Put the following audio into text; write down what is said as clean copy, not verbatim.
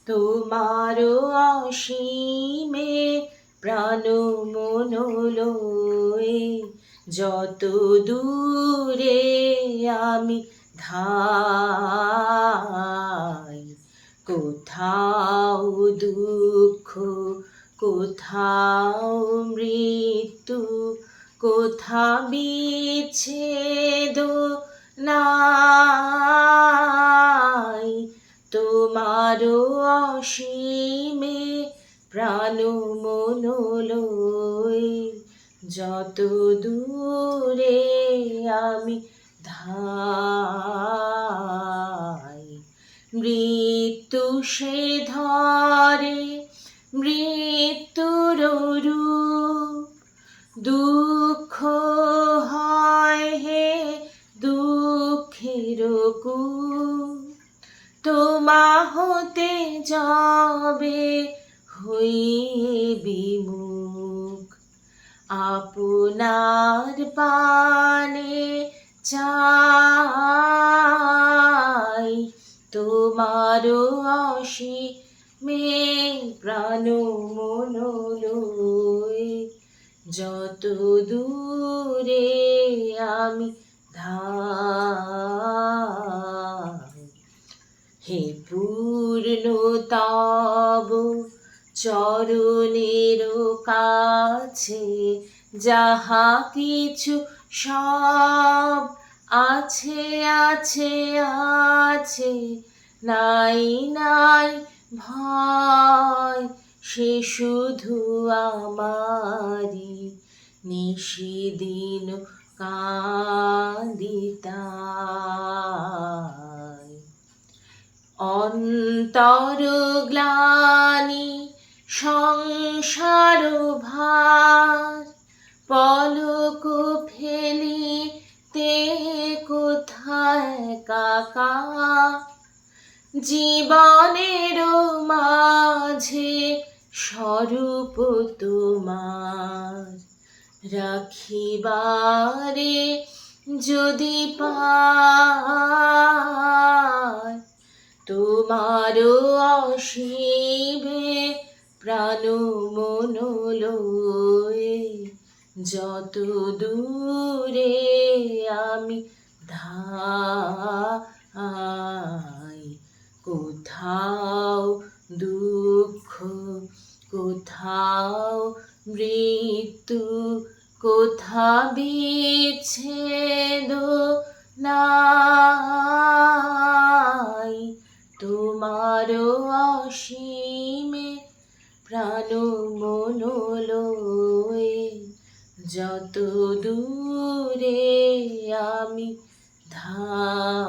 তোমারও অসীমে প্রাণ মন লয়ে যত দূরে আমি ধাই, কোথাও দুঃখ, কোথাও মৃত্যু, কোথা বিচ্ছেদ নাই। তোমারও অসীমে প্রাণ মন লয়ে যত দূরে আমি ধাই। মৃত্যু সে ধরে মৃত্যুর রূপ, দুঃখ হয় হে দুঃখের কূপ। তোমা হতে যাবে হইয়ে বিমুখ, আপনার পানে চাই। তোমারও অসীমে প্রাণ মন লয়ে যত দূরে আমি ধাই। হে পূর্ণতব চরণের কাছে যাহা কিছু সব আছে আছে আছে, নাই নাই ভয় সে শুধু আমারি নিশিদিন কাঁদিতাই। অন্তর গ্লানি সংসার ভার, পলক ফেলিতে কোথায় কাকা। জীবনের মাঝে স্বরূপ তোমার রাখিবারে যদি পাই। তোমারও অসীমে প্রাণ মন লয়ে যত দূরে আমি ধাই। কোথাও দুঃখ, কোথাও মৃত্যু, কোথা বিচ্ছেদ নাই। তোমারও অসীমে প্রাণ মন লয়ে যত দূরে আমি ধাই।